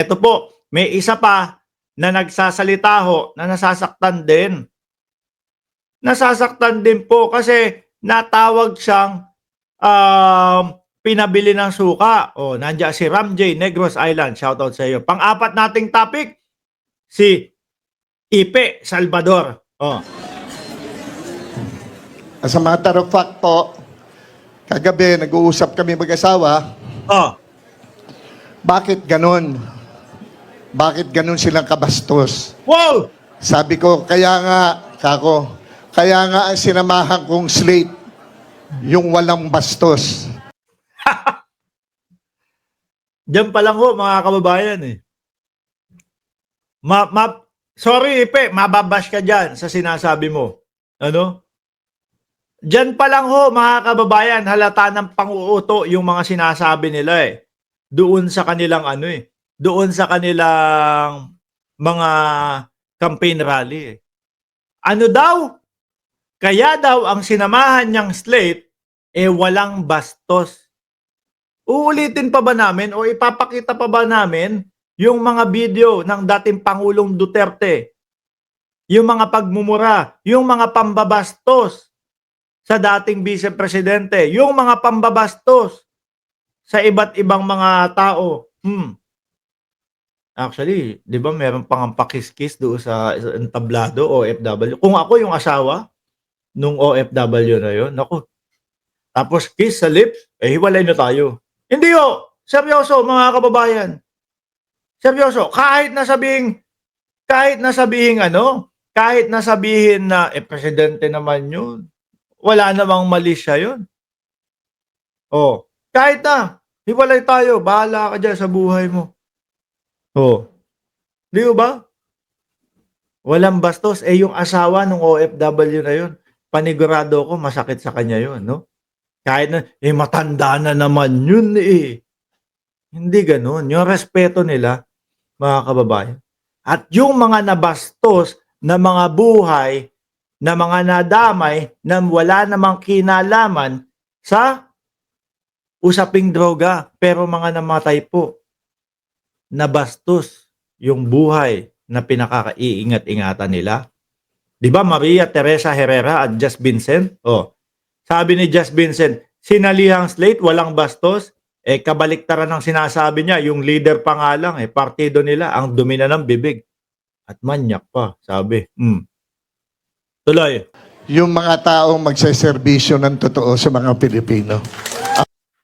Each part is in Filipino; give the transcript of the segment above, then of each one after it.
Ito po, may isa pa na nagsasalita ho na nasasaktan din. Nasasaktan din po kasi natawag siyang pinabili ng suka. O, nandiyan si Ram J. Negros Island. Shoutout sa iyo. Pang-apat nating topic, si Ipe Salvador. O. As a matter of fact po, kagabi nag-uusap kami mag-asawa, O. bakit ganun? Bakit ganun silang kabastos? Wow! Sabi ko, kaya nga ang sinamahan kong slate, yung walang bastos. Diyan pa lang ho, mga kababayan eh. Sorry Ipe, mababash ka dyan sa sinasabi mo. Ano? Diyan pa lang ho, mga kababayan, halata ng pang-uuto yung mga sinasabi nila eh. Doon sa kanilang ano eh. Doon sa kanilang mga campaign rally eh. Ano daw? Kaya daw ang sinamahan niyang slate eh walang bastos. Uulitin pa ba namin o ipapakita pa ba namin yung mga video ng dating Pangulong Duterte? Yung mga pagmumura, yung mga pambabastos sa dating Vice Presidente, yung mga pambabastos sa iba't ibang mga tao. Actually, 'di ba meron pang pakiskis doon sa entablado OFW. Kung ako yung asawa nung OFW na yon, naku. Tapos kiss sa lips, eh hiwalay na tayo. Hindi ho, seryoso mga kababayan. Seryoso, kahit na sabihin na presidente naman yun. Wala namang mali siya yun. Oh, kahit na, hiwalay tayo, bahala ka dyan sa buhay mo. Oh, di ba? Walang bastos. Eh yung asawa ng OFW na yun, panigurado ko masakit sa kanya yun, no? Kahit na, matanda na naman yun eh. Hindi ganun. Yung respeto nila, mga kababayan. At yung mga nabastos na mga buhay, na mga nadamay, na wala namang kinalaman sa usaping droga, pero mga namatay po, nabastos yung buhay na pinakaiingat-ingatan nila. Di ba Maria Teresa Herrera at Just Vincent? Oh, sabi ni Just Vincent, sinalihang slate, walang bastos. Eh, kabaliktaran ng sinasabi niya, yung leader pa nga lang, partido nila, ang dumi na ng bibig. At manyak pa, sabi. Tuloy. Yung mga taong magseserbisyo ng totoo sa mga Pilipino.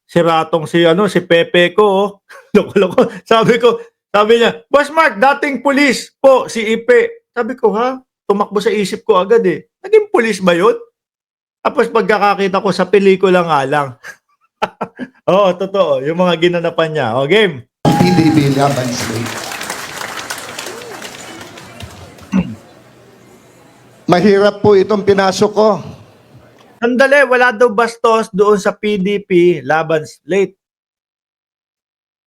Si Ratong si Pepe ko, oh. Loko-loko. Sabi niya, Boss Mark, dating pulis po, si Ipe. Sabi ko, ha? Tumakbo sa isip ko agad eh. Naging pulis ba yun? Tapos pagkakakita ko sa pelikula nga lang. Oo, totoo. Yung mga ginanapan niya. O, game. PDP laban slate. Mahirap po itong pinasok ko. Sandali, wala daw bastos doon sa PDP laban slate.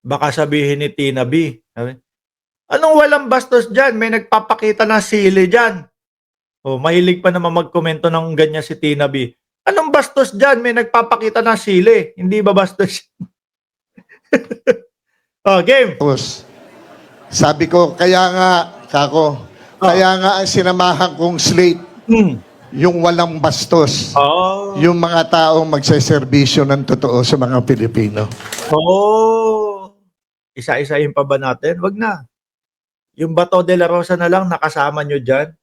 Baka sabihin ni Tina B. Sabi, anong walang bastos dyan? May nagpapakita ng sili dyan. O, mahilig pa naman magkomento ng ganyan si Tina B. Anong bastos dyan? May nagpapakita ng sili. Hindi ba bastos? O, game. Tapos, sabi ko, kaya nga ang sinamahan kong slate, yung walang bastos. Oh. Yung mga taong magseserbisyo ng totoo sa mga Pilipino. Oh. Isa-isahin pa ba natin? Wag na. Yung Bato de la Rosa na lang nakasama nyo dyan.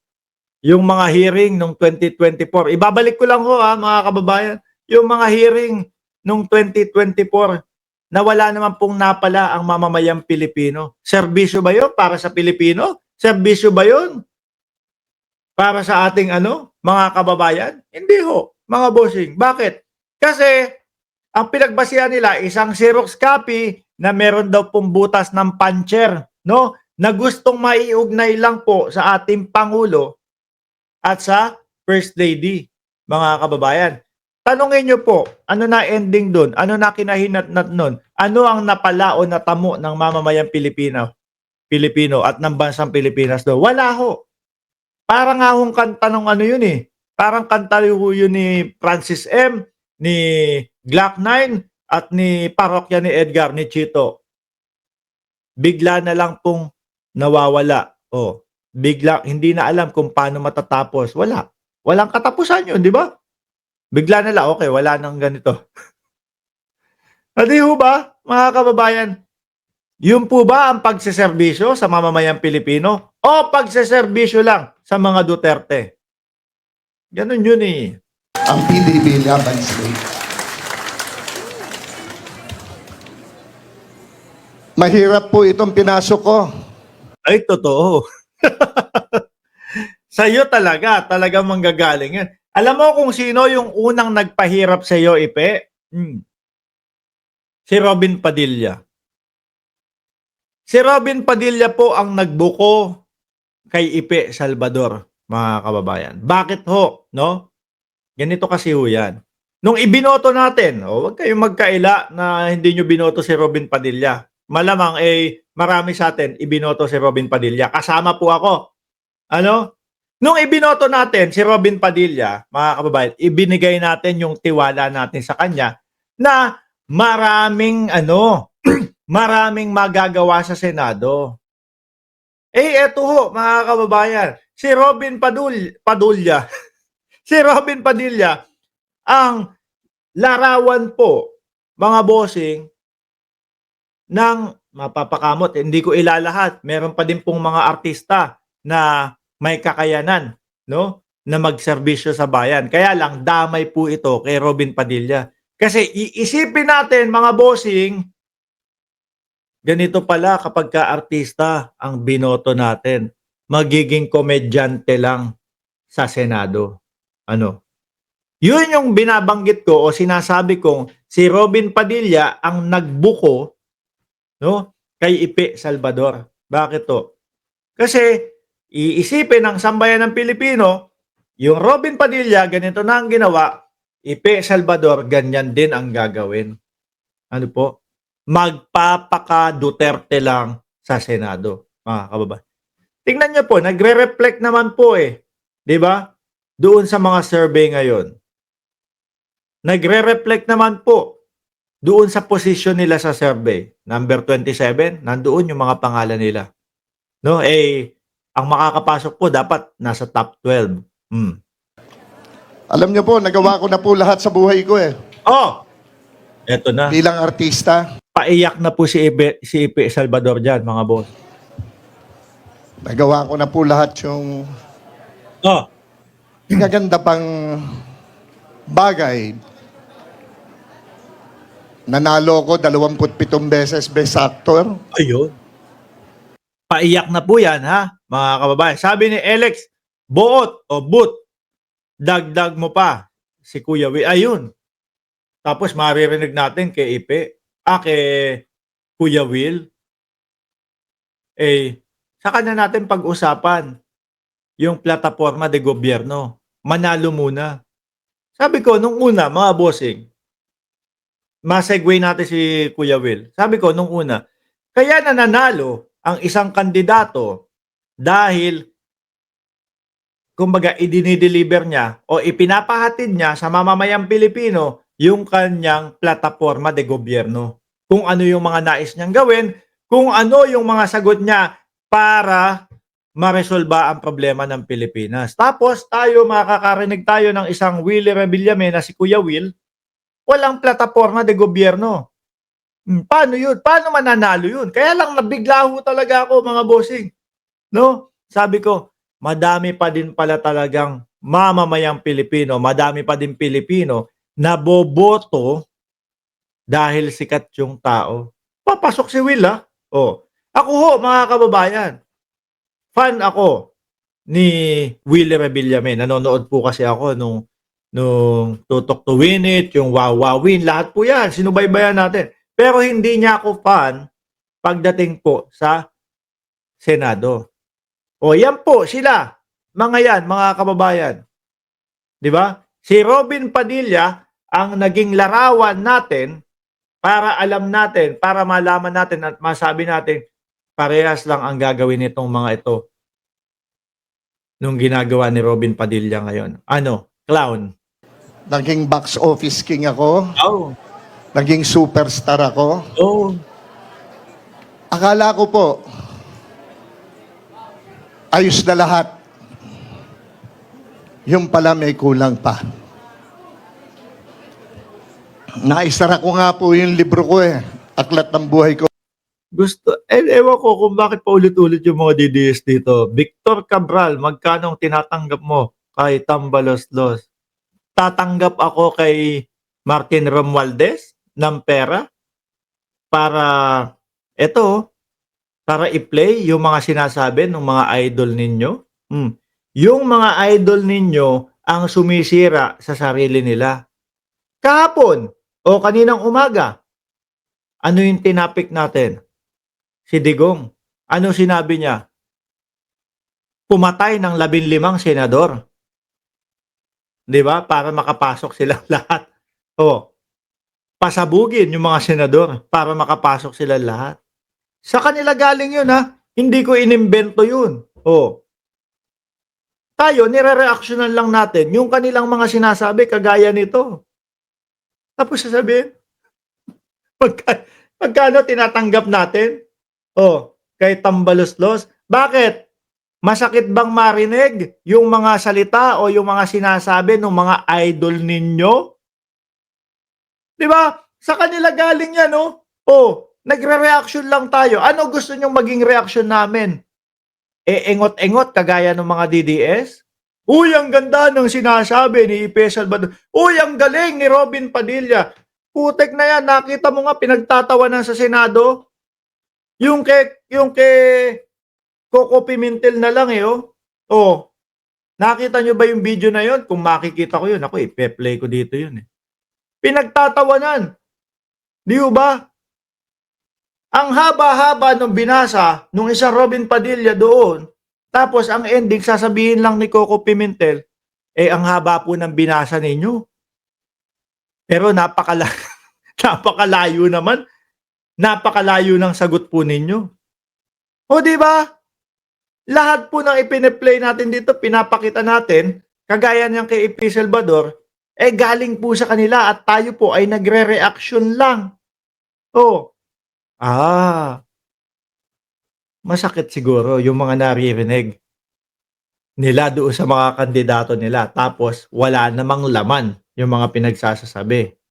Yung mga hearing nung 2024. Ibabalik ko lang ho mga kababayan. Yung mga hearing nung 2024 na wala naman pong napala ang mamamayang Pilipino. Serbisyo ba yun para sa Pilipino? Serbisyo ba yun para sa ating mga kababayan? Hindi ho, mga bossing. Bakit? Kasi ang pinagbasihan nila isang Xerox copy na meron daw pong butas ng puncher, no? Na gustong maiugnay lang po sa ating Pangulo at sa First Lady, mga kababayan. Tanungin nyo po, ano na ending doon? Ano na kinahinatnat nun? Ano ang napala o natamo ng mamamayang Pilipino at ng bansang Pilipinas doon? Wala ho. Parang nga hong kanta ng yun eh. Parang kanta yun ni Francis M., ni Glock 9, at ni parokya ni Edgar, ni Chito. bigla na lang pong nawawala. O, bigla, hindi na alam kung paano matatapos. Wala. Walang katapusan yun, di ba? Bigla na lang, okay, wala nang ganito. Di ho ba, mga kababayan? Yun po ba ang pagseserbisyo sa mamamayang Pilipino? O pagseserbisyo lang sa mga Duterte? Ganun yun eh. Ang PDB laban state. Mahirap po itong pinasok ko. Ay, totoo. Sa'yo talagang manggagaling yan. Alam mo kung sino yung unang nagpahirap sa'yo, Ipe? Si Robin Padilla. Si Robin Padilla po ang nagbuko kay Ipe Salvador, mga kababayan. Bakit ho, no? Ganito kasi ho yan. Nung ibinoto natin, wag kayong magkaila na hindi nyo binoto si Robin Padilla. Malamang marami sa atin ibinoto si Robin Padilla. Kasama po ako. Ano? Nung ibinoto natin si Robin Padilla, mga kababayan, ibinigay natin yung tiwala natin sa kanya na maraming maraming magagawa sa Senado. Eto ho, mga kababayan, si Robin Padilla, si Robin Padilla, ang larawan po, mga bossing, ng mapapakamot. Hindi ko ilalahat. Meron pa din pong mga artista na may kakayanan, no, na magserbisyo sa bayan. Kaya lang, damay po ito kay Robin Padilla. Kasi iisipin natin, mga bossing, ganito pala kapag ka-artista ang binoto natin, magiging komedyante lang sa Senado. Ano? Yun yung binabanggit ko o sinasabi kong si Robin Padilla ang nagbuko, no, kay Ipe Salvador. Bakit to? Kasi iisipin ng sambayan ng Pilipino, yung Robin Padilla, ganito na ang ginawa, Ipe Salvador, ganyan din ang gagawin. Ano po? Magpapaka-Duterte lang sa Senado, mga kababayan. Tingnan niyo po, nagre-reflect naman po di ba? Doon sa mga survey ngayon. Nagre-reflect naman po doon sa posisyon nila sa survey. Number 27, nandoon yung mga pangalan nila. No, ang makakapasok po dapat nasa top 12. Alam niyo po, nagawa ko na po lahat sa buhay ko Eto na. bilang artista. Paiyak na po si Ipe Salvador dyan, mga boss. Nagawa ko na po lahat yung gaganda pang bagay. Nanalo ko 27 beses Best Actor. Ayun. Paiyak na po yan, ha, mga kababayan. Sabi ni Alex, boot, dagdag mo pa si Kuya Will. Ayun. Tapos maririnig natin kay Ipe, kay Kuya Will. Sa kanya natin pag-usapan yung plataforma de gobyerno. Manalo muna. Sabi ko, nung una, mga bossing, ma-segue natin si Kuya Will. Sabi ko, nung una, kaya nananalo ang isang kandidato dahil kumbaga idinideliver niya o ipinapahatid niya sa mamamayang Pilipino yung kanyang plataforma de gobyerno. Kung ano yung mga nais niyang gawin, kung ano yung mga sagot niya para maresolba ang problema ng Pilipinas. Tapos makakarinig tayo ng isang Willie Revillame na si Kuya Will, walang plataforma de gobyerno. Paano yun? Paano mananalo yun? Kaya lang nabigla ho talaga ako, mga bossing. No? Sabi ko, madami pa din pala talagang mamamayang Pilipino, madami pa din Pilipino na boboto dahil sikat yung tao. Papasok si Will, ha? Ako ho, mga kababayan, fan ako ni Willie Revillame. Nanonood po kasi ako nung Tutok to Win It, yung Wow Wow Win, lahat po yan, sinubaybayan natin. Pero hindi niya ako fan pagdating po sa Senado. Yan po sila, mga kababayan. Di ba? Si Robin Padilla ang naging larawan natin para alam natin, para malaman natin at masabi natin, parehas lang ang gagawin nitong mga ito nung ginagawa ni Robin Padilla ngayon. Clown. Naging box office king ako. Naging superstar ako. Akala ko po, ayos na lahat. Yung pala may kulang pa. Naisara ko nga po yung libro ko Aklat ng Buhay Ko. Ewan ko kung bakit paulit-ulit yung mga DDS dito. Victor Cabral, magkano ang tinatanggap mo kay Tambaloslos? Tatanggap ako kay Martin Romualdez ng pera para para i-play yung mga sinasabi ng mga idol ninyo. Yung mga idol ninyo ang sumisira sa sarili nila. Kahapon o kaninang umaga, ano yung tinapik natin? Si Digong. Ano sinabi niya? Pumatay ng 15 senador. 'Di ba? Para makapasok silang lahat. Pasabugin yung mga senador para makapasok sila lahat. Sa kanila galing yun Hindi ko inimbento yun. Tayo, nire-reactionan lang natin yung kanilang mga sinasabi kagaya nito. Tapos sasabihin, magkano tinatanggap natin? Kay Tambaloslos. Bakit? Masakit bang marinig yung mga salita o yung mga sinasabi ng mga idol ninyo? 'Di ba? Sa kanila galing yan, nagre-reaction lang tayo. Ano gusto nyong maging reaction namin? Engot-engot kagaya ng mga DDS? Uy, ang ganda ng sinasabi ni Ipe Salvador. Uy, ang galing ni Robin Padilla. Putek na yan, nakita mo nga pinagtatawanan sa Senado. Yung kay Coco Pimentel na lang nakita nyo ba yung video na yon? Kung makikita ko yun, ako ipe-play ko dito yun Pinagtatawanan. Di ba? Ang haba-haba nung binasa nung isang Robin Padilla doon, tapos ang ending sasabihin lang ni Coco Pimentel, ang haba po ng binasa ninyo. Pero napakalayo naman. Napakalayo ng sagot po ninyo. Di ba? Lahat po ng ipine-play natin dito, pinapakita natin, kagaya niyang kay Ipe Salvador, galing po sa kanila at tayo po ay nagre-reaction lang. Masakit siguro yung mga naririnig nila doon sa mga kandidato nila tapos wala namang laman yung mga pinagsasasabi.